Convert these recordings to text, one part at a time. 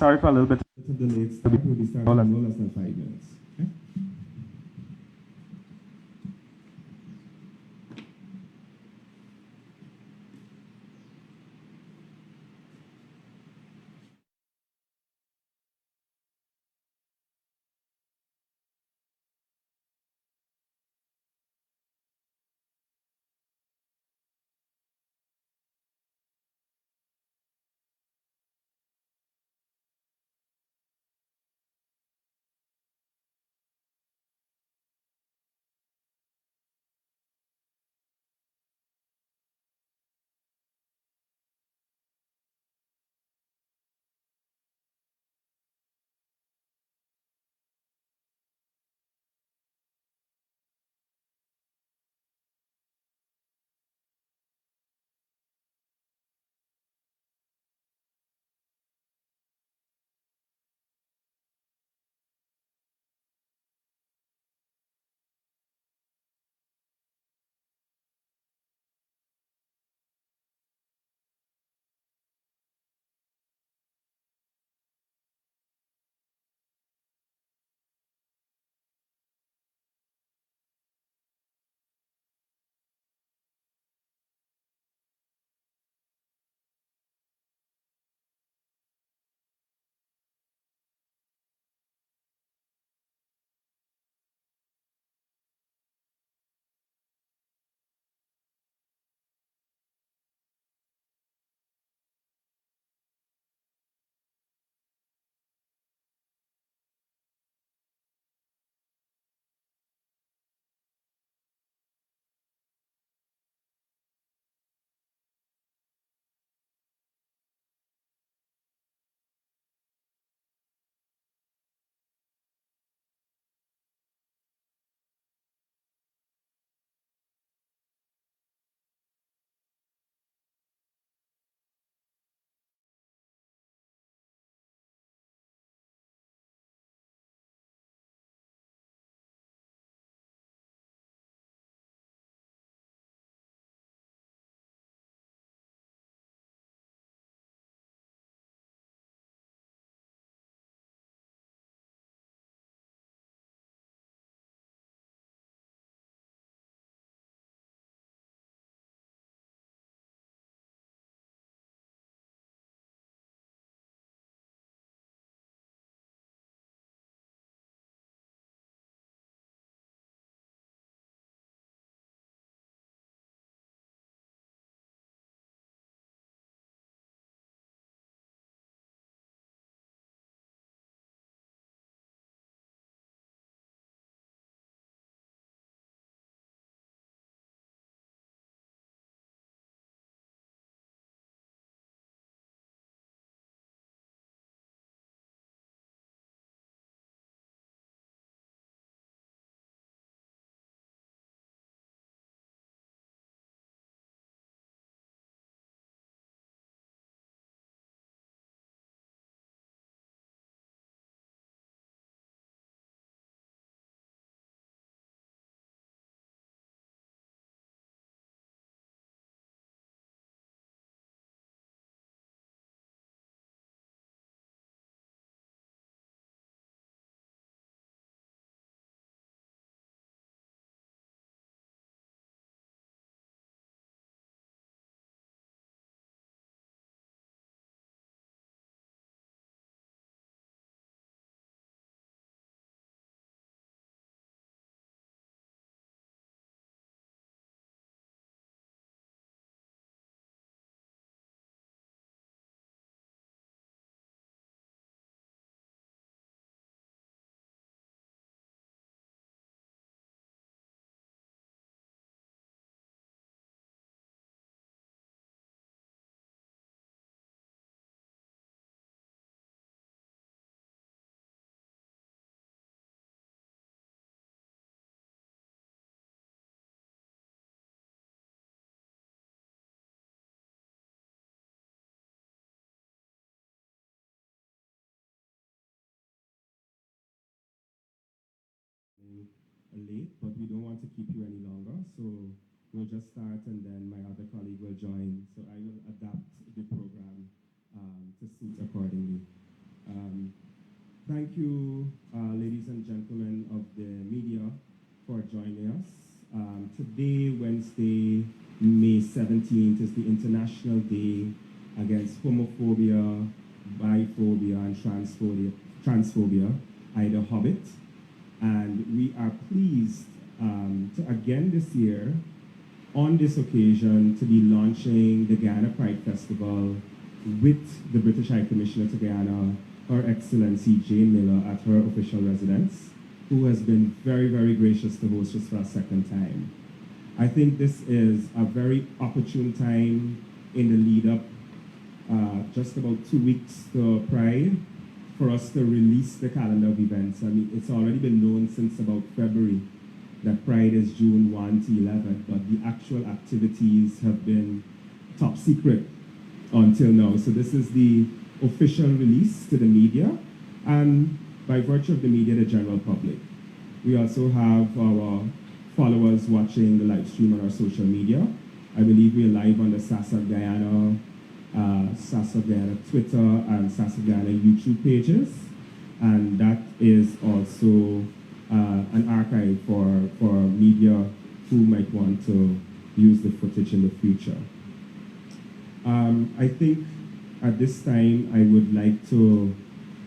sorry for a little bit of delay. We'll be starting in no less than 5 minutes. Okay? Late, but we don't want to keep you any longer, so we'll just start and then my other colleague will join. So I will adapt the program to suit accordingly. Thank you, ladies and gentlemen of the media, for joining us. Today, Wednesday, May 17th, is the International Day Against Homophobia, Biphobia, and Transphobia, Ida Hobbit. And we are pleased to again this year, on this occasion, to be launching the Guyana Pride Festival with the British High Commissioner to Guyana, Her Excellency Jane Miller, at her official residence, who has been very, very gracious to host us for a second time. I think this is a very opportune time in the lead up, just about 2 weeks to Pride, for us to release the calendar of events. I mean, it's already been known since about February that Pride is June 1 to 11, but the actual activities have been top secret until now. So this is the official release to the media, and by virtue of the media, the general public. We also have our followers watching the live stream on our social media. I believe we're live on the SAS of Guyana, Twitter, and SAS of Guyana YouTube pages, and that is also an archive for media who might want to use the footage in the future. I think at this time I would like to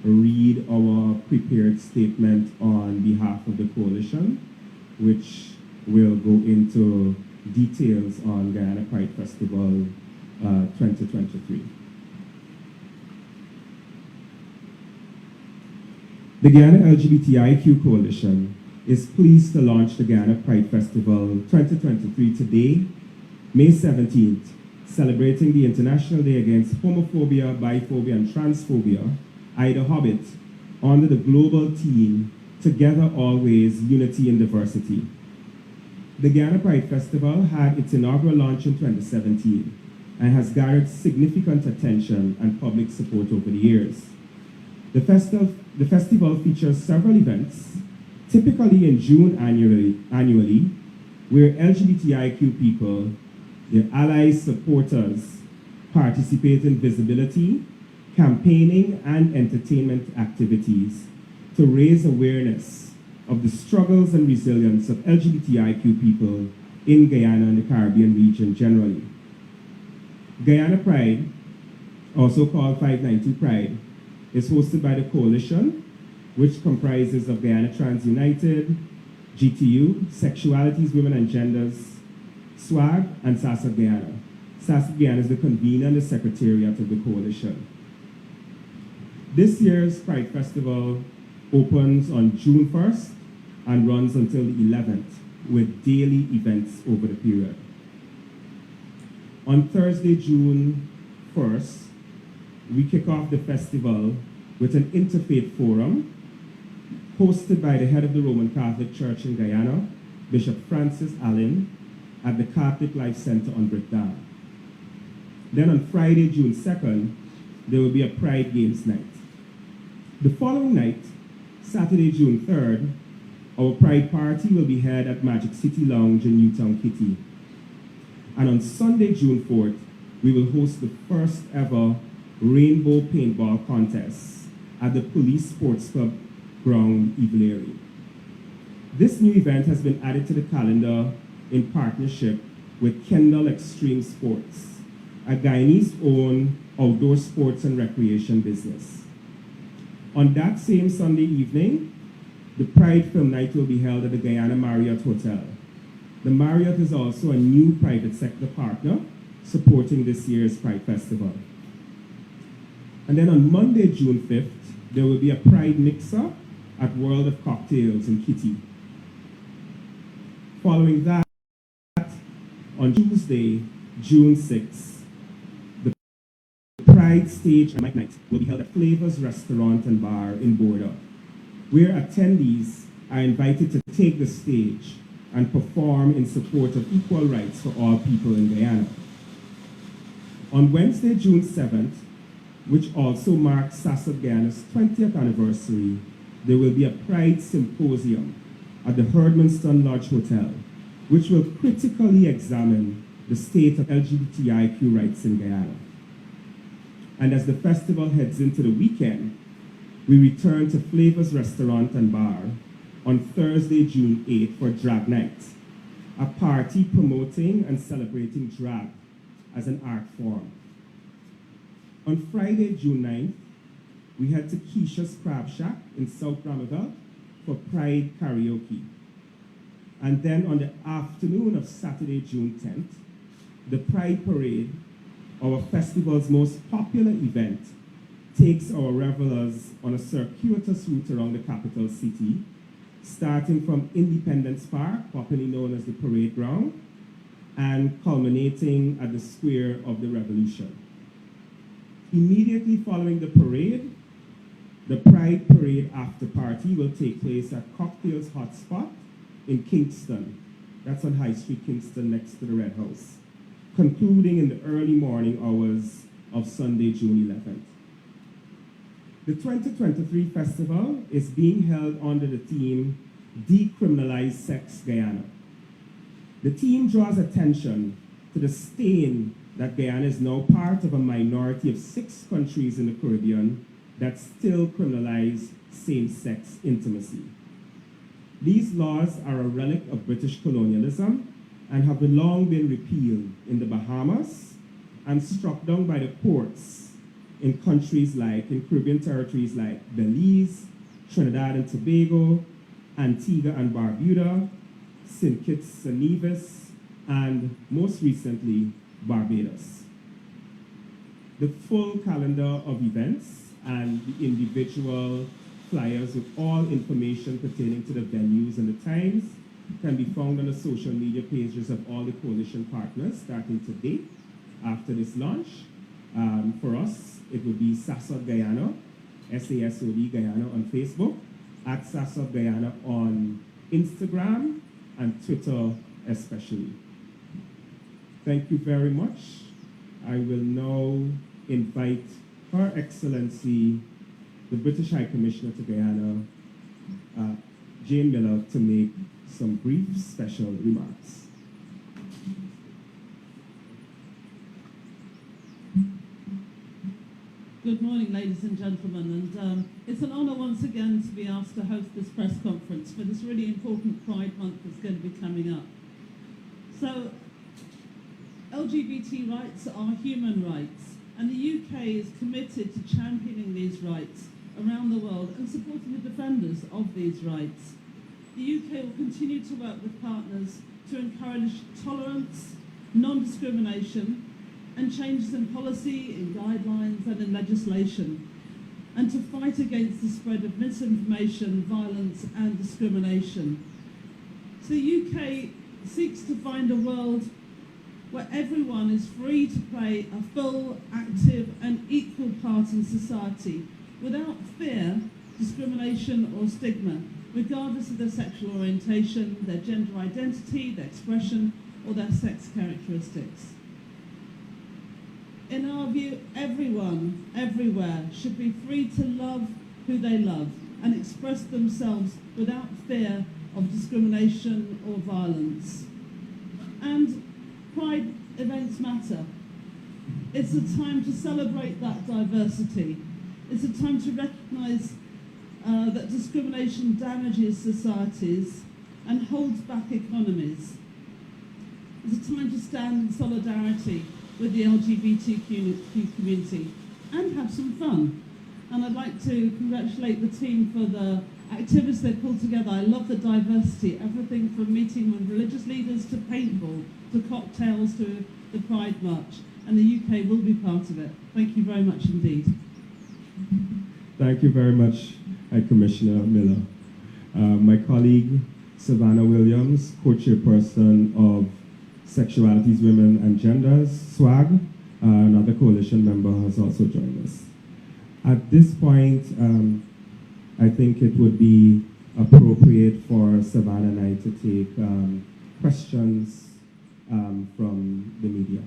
read our prepared statement on behalf of the coalition, which will go into details on Guyana Pride Festival 2023. The Guyana LGBTIQ Coalition is pleased to launch the Guyana Pride Festival 2023 today, May 17th, celebrating the International Day Against Homophobia, Biphobia, and Transphobia, Ida Hobbit, under the global theme, Together Always, Unity in Diversity. The Guyana Pride Festival had its inaugural launch in 2017 and has garnered significant attention and public support over the years. The festival features several events, typically in June annually, where LGBTIQ people, their allies, supporters, participate in visibility, campaigning, and entertainment activities to raise awareness of the struggles and resilience of LGBTIQ people in Guyana and the Caribbean region generally. Guyana Pride, also called 592 Pride, is hosted by the Coalition, which comprises of Guyana Trans United, GTU, Sexualities, Women and Genders, SWAG, and SAS of Guyana. SAS of Guyana is the convener and the secretariat of the Coalition. This year's Pride Festival opens on June 1st and runs until the 11th, with daily events over the period. On Thursday, June 1st, we kick off the festival with an interfaith forum hosted by the head of the Roman Catholic Church in Guyana, Bishop Francis Allen, at the Catholic Life Center on Brick Dam. Then on Friday, June 2nd, there will be a Pride Games night. The following night, Saturday, June 3rd, our Pride party will be held at Magic City Lounge in Newtown, Kitty. And on Sunday, June 4th, we will host the first ever Rainbow Paintball Contest at the Police Sports Club ground, Evelary. This new event has been added to the calendar in partnership with Kendall Extreme Sports, a Guyanese-owned outdoor sports and recreation business. On that same Sunday evening, the Pride Film Night will be held at the Guyana Marriott Hotel. The Marriott is also a new private sector partner supporting this year's Pride Festival. And then on Monday, June 5th, there will be a Pride Mixer at World of Cocktails in Kitty. Following that, on Tuesday, June 6th, the Pride Stage and Mic Night will be held at Flavors Restaurant and Bar in Border, where attendees are invited to take the stage and perform in support of equal rights for all people in Guyana. On Wednesday, June 7th, which also marks SAS of Guyana's 20th anniversary, there will be a Pride Symposium at the Herdmanston Lodge Hotel, which will critically examine the state of LGBTIQ rights in Guyana. And as the festival heads into the weekend, we return to Flavors Restaurant and Bar on Thursday, June 8th for Drag Night, a party promoting and celebrating drag as an art form. On Friday, June 9th, we head to Keisha's Crab Shack in South Ramaville for Pride Karaoke. And then on the afternoon of Saturday, June 10th, the Pride Parade, our festival's most popular event, takes our revelers on a circuitous route around the capital city, starting from Independence Park, popularly known as the Parade Ground, and culminating at the Square of the Revolution. Immediately following the parade, the Pride Parade after party will take place at Cocktails Hotspot in Kingston. That's on High Street, Kingston, next to the Red House, concluding in the early morning hours of Sunday, June 11th. The 2023 festival is being held under the theme Decriminalize Sex Guyana. The theme draws attention to the stain that Guyana is now part of a minority of 6 countries in the Caribbean that still criminalize same-sex intimacy. These laws are a relic of British colonialism and have long been repealed in the Bahamas and struck down by the courts in countries like, in Caribbean territories like Belize, Trinidad and Tobago, Antigua and Barbuda, St. Kitts and Nevis, and most recently, Barbados. The full calendar of events and the individual flyers with all information pertaining to the venues and the times can be found on the social media pages of all the coalition partners starting today after this launch. For us, it would be SASOD Guyana, SASOD Guyana on Facebook, at SASOD Guyana on Instagram and Twitter especially. Thank you very much. I will now invite Her Excellency, the British High Commissioner to Guyana, Jane Miller, to make some brief special remarks. Good morning, ladies and gentlemen, and it's an honour once again to be asked to host this press conference for this really important Pride Month that's going to be coming up. So, LGBT rights are human rights, and the UK is committed to championing these rights around the world and supporting the defenders of these rights. The UK will continue to work with partners to encourage tolerance, non-discrimination, and changes in policy, in guidelines and in legislation, and to fight against the spread of misinformation, violence and discrimination. So the UK seeks to find a world where everyone is free to play a full, active and equal part in society without fear, discrimination or stigma, regardless of their sexual orientation, their gender identity, their expression or their sex characteristics. In our view, everyone, everywhere, should be free to love who they love and express themselves without fear of discrimination or violence. And Pride events matter. It's a time to celebrate that diversity. It's a time to recognise that discrimination damages societies and holds back economies. It's a time to stand in solidarity with the LGBTQ community and have some fun. And I'd like to congratulate the team for the activities they've pulled together. I love the diversity, everything from meeting with religious leaders to paintball, to cocktails, to the Pride March. And the UK will be part of it. Thank you very much indeed. Thank you very much, High Commissioner Miller. My colleague, Savannah Williams, co-chairperson of Sexualities, Women and Genders, SWAG, another coalition member, has also joined us. At this point, I think it would be appropriate for Savannah and I to take questions from the media.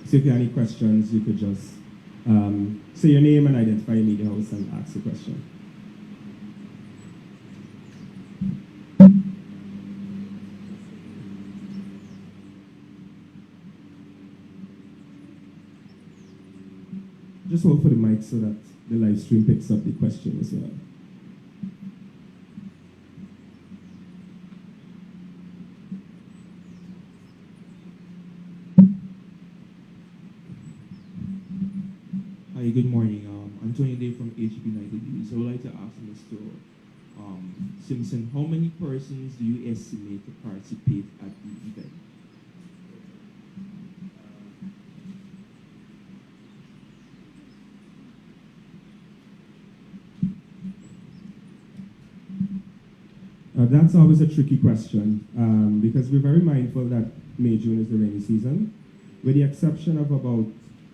So if you have any questions, you could just say your name and identify your media house and ask the question. Just hold for the mic so that the live stream picks up the question as well. Hi, good morning. I'm Tony Day from HB United News. I would like to ask Mr. Simpson, how many persons do you estimate to participate at the event? That's always a tricky question because we're very mindful that May, June is the rainy season. With the exception of about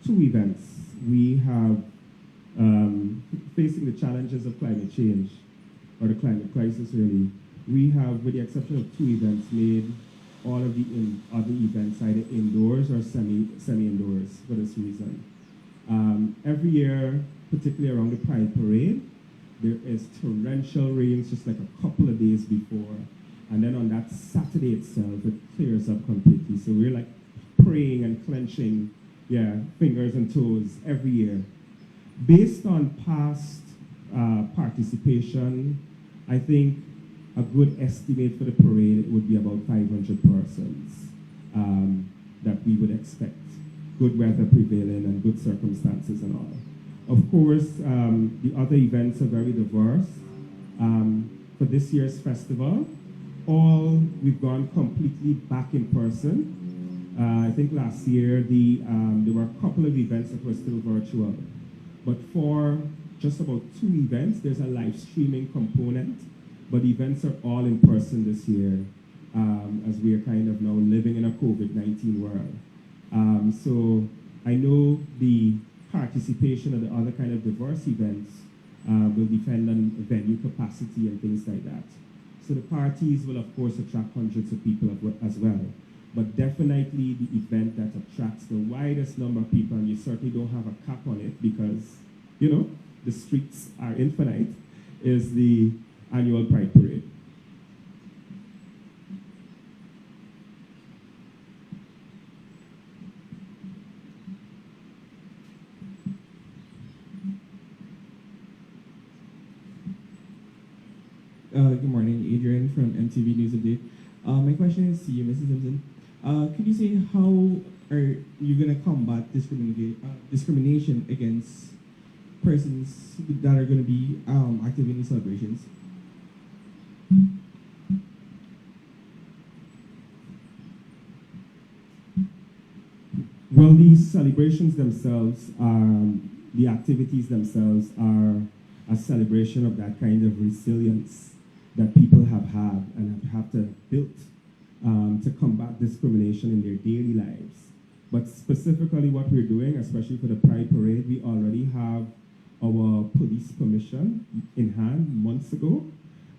2 events, we have facing the challenges of climate change, or the climate crisis really. We have, with the exception of 2 events, made all of the other events either indoors or semi-indoors for this reason. Every year, particularly around the Pride Parade, there is torrential rains just like a couple of days before. And then on that Saturday itself, it clears up completely. So we're like praying and clenching, fingers and toes every year. Based on past participation, I think a good estimate for the parade would be about 500 persons that we would expect. Good weather prevailing and good circumstances and all. Of course, the other events are very diverse. For this year's festival, we've gone completely back in person. I think last year there were a couple of events that were still virtual. But for just about 2 events, there's a live streaming component. But events are all in person this year, as we are kind of now living in a COVID-19 world. So I know the participation of the other kind of diverse events will depend on venue capacity and things like that. So the parties will of course attract hundreds of people as well. But definitely the event that attracts the widest number of people, and you certainly don't have a cap on it because, the streets are infinite, is the annual Pride Parade. Good morning, Adrian from MTV News Update. My question is to you, Mrs. Simpson. Could you say how are you going to combat discrimination against persons that are going to be active in these celebrations? Well, these celebrations themselves, the activities themselves are a celebration of that kind of resilience that people have had and have to build to combat discrimination in their daily lives. But specifically what we're doing, especially for the Pride Parade, we already have our police permission in hand months ago,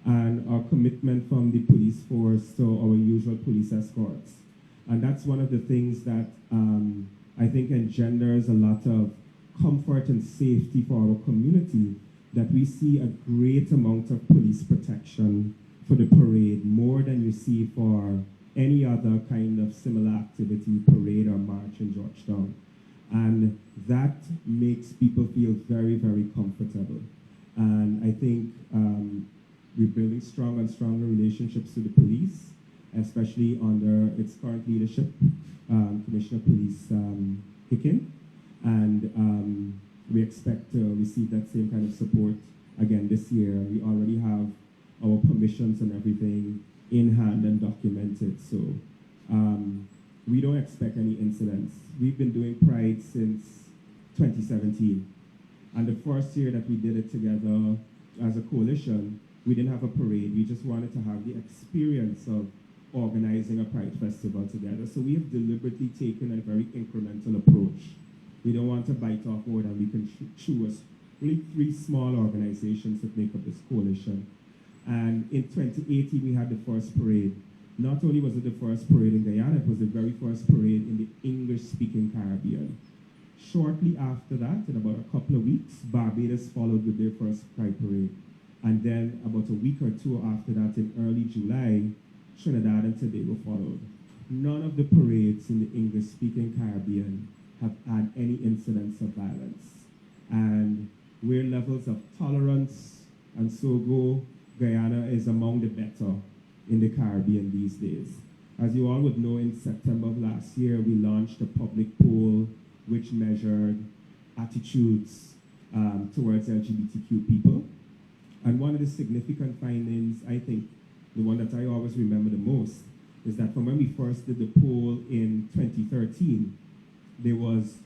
and our commitment from the police force to our usual police escorts. And that's one of the things that I think engenders a lot of comfort and safety for our community, that we see a great amount of police protection for the parade, more than you see for any other kind of similar activity, parade or march in Georgetown. And that makes people feel very, very comfortable. And I think we're building strong and stronger relationships with the police, especially under its current leadership, Commissioner of Police Hicken. And we expect to receive that same kind of support again this year. We already have our permissions and everything in hand and documented. So we don't expect any incidents. We've been doing Pride since 2017. And the first year that we did it together as a coalition, we didn't have a parade. We just wanted to have the experience of organizing a Pride festival together. So we have deliberately taken a very incremental approach. We don't want to bite off more than we can chew. Really 3 small organizations that make up this coalition. And in 2018, we had the first parade. Not only was it the first parade in Guyana, it was the very first parade in the English-speaking Caribbean. Shortly after that, in about a couple of weeks, Barbados followed with their first Pride Parade. And then about a week or 2 after that, in early July, Trinidad and Tobago followed. None of the parades in the English-speaking Caribbean have had any incidents of violence. And where levels of tolerance and so go, Guyana is among the better in the Caribbean these days. As you all would know, in September of last year, we launched a public poll which measured attitudes towards LGBTQ people. And one of the significant findings, I think, the one that I always remember the most, is that from when we first did the poll in 2013, there was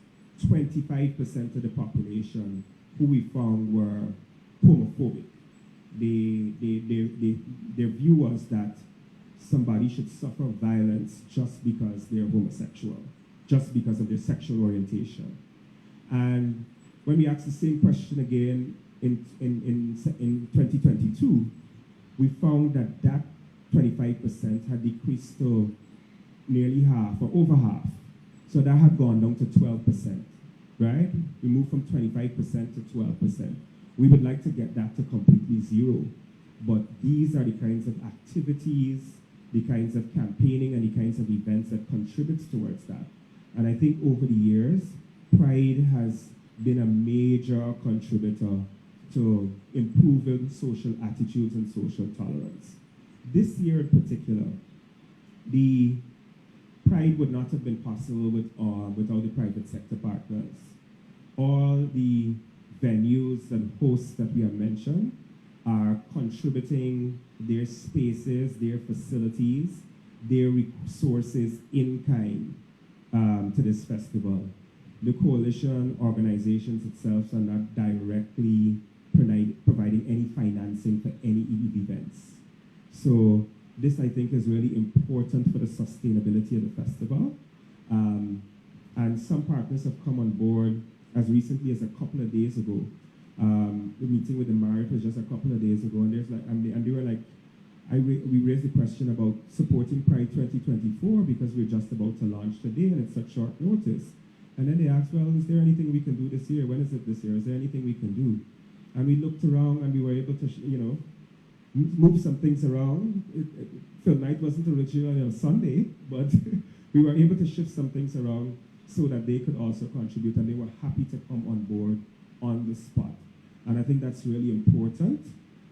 25% of the population who we found were homophobic. Their view was that somebody should suffer violence just because they're homosexual, just because of their sexual orientation. And when we asked the same question again in 2022, we found that that 25% had decreased to nearly half or over half. So that had gone down to 12%, right? We moved from 25% to 12%. We would like to get that to completely zero. But these are the kinds of activities, the kinds of campaigning, and the kinds of events that contributes towards that. And I think over the years, Pride has been a major contributor to improving social attitudes and social tolerance. This year in particular, the Pride would not have been possible without the private sector partners. All the venues and hosts that we have mentioned are contributing their spaces, their facilities, their resources in kind to this festival. The coalition organizations itself are not directly providing any financing for any events. So this, I think, is really important for the sustainability of the festival. And some partners have come on board as recently as a couple of days ago. The meeting with the Marriott was just a couple of days ago, and they were like, we raised the question about supporting Pride 2024 because we're just about to launch today and it's such short notice. And then they asked, well, is there anything we can do this year? When is it this year? Is there anything we can do? And we looked around and we were able to, move some things around. Film night wasn't originally on Sunday, but we were able to shift some things around so that they could also contribute, and they were happy to come on board on the spot. And I think that's really important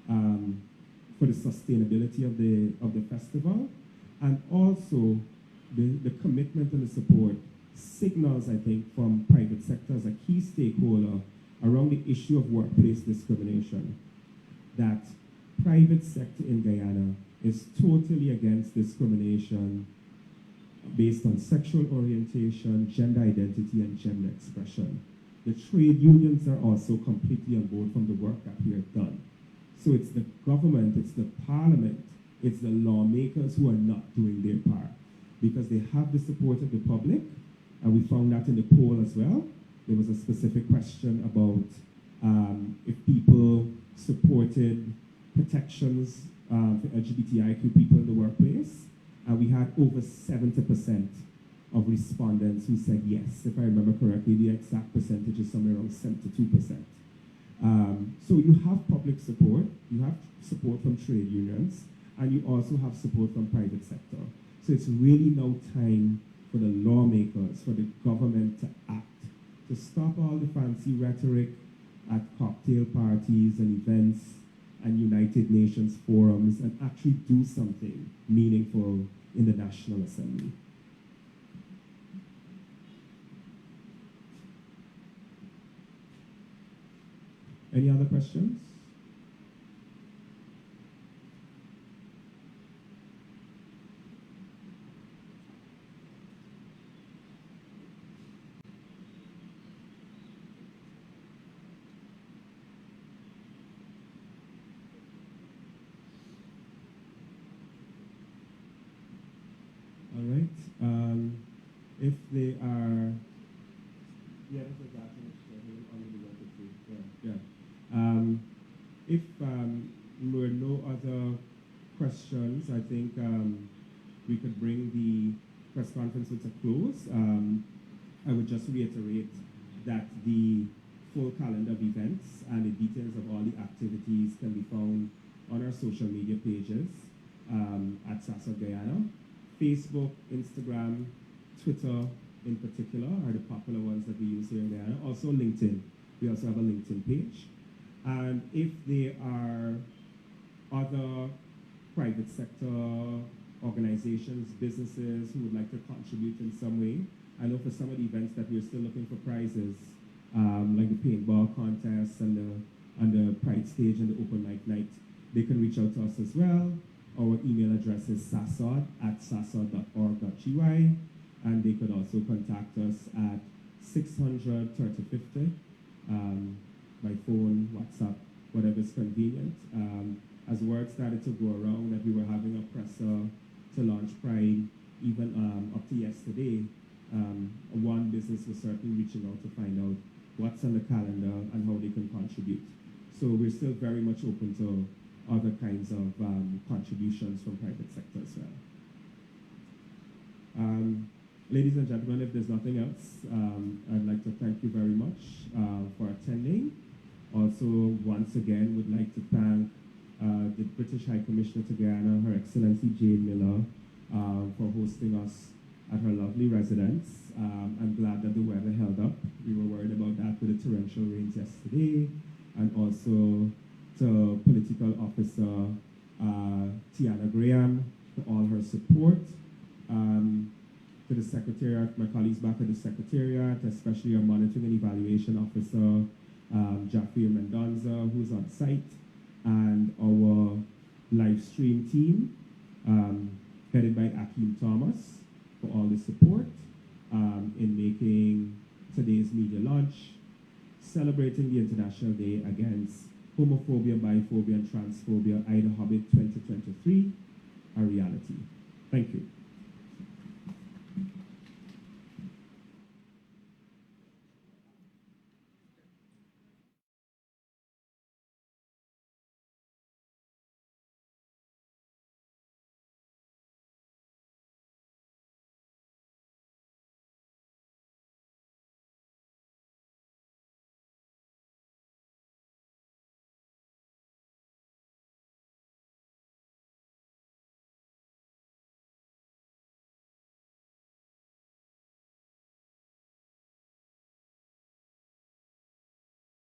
for the sustainability of the festival, and also the commitment and the support signals, I think, from private sector as a key stakeholder around the issue of workplace discrimination, that private sector in Guyana is totally against discrimination based on sexual orientation, gender identity, and gender expression. The trade unions are also completely on board from the work that we have done. So it's the government, it's the parliament, it's the lawmakers who are not doing their part, because they have the support of the public, and we found that in the poll as well. There was a specific question about if people supported protections for LGBTIQ people in the workplace. And we had over 70% of respondents who said yes. If I remember correctly, the exact percentage is somewhere around 72%. So you have public support, you have support from trade unions, and you also have support from private sector. So it's really now time for the lawmakers, for the government to act, to stop all the fancy rhetoric at cocktail parties and events and United Nations forums, and actually do something meaningful in the National Assembly. Any other questions? All right. If they are, yeah, this is actually if there were no other questions, I think we could bring the press conference to a close. I would just reiterate that the full calendar of events and the details of all the activities can be found on our social media pages at SASA Guyana. Facebook, Instagram, Twitter in particular are the popular ones that we use here in Guyana. Also LinkedIn. We also have a LinkedIn page. And if there are other private sector organizations, businesses who would like to contribute in some way, I know for some of the events that we're still looking for prizes, like the paintball contest and the Pride stage and the open mic night, they can reach out to us as well. Our email address is sasod@sasod.org.gy, and they could also contact us at 600-3050, by phone, WhatsApp, whatever is convenient. As word started to go around that we were having a presser to launch Pride, even up to yesterday, one business was certainly reaching out to find out what's on the calendar and how they can contribute. So we're still very much open to other kinds of contributions from private sector as well. Ladies and gentlemen, if there's nothing else, I'd like to thank you very much for attending. Also, once again, would like to thank the British High Commissioner to Guyana, Her Excellency Jane Miller, for hosting us at her lovely residence. I'm glad that the weather held up. We were worried about that with the torrential rains yesterday. And also to Political Officer Tiana Graham for all her support. To the Secretariat, my colleagues back at the Secretariat, especially our Monitoring and Evaluation Officer, Jaffier Mendonza, who's on site, and our live stream team, headed by Akeem Thomas, for all the support in making today's media launch, celebrating the International Day Against Homophobia, Biphobia, and Transphobia, Ida Hobbit 2023, a reality. Thank you.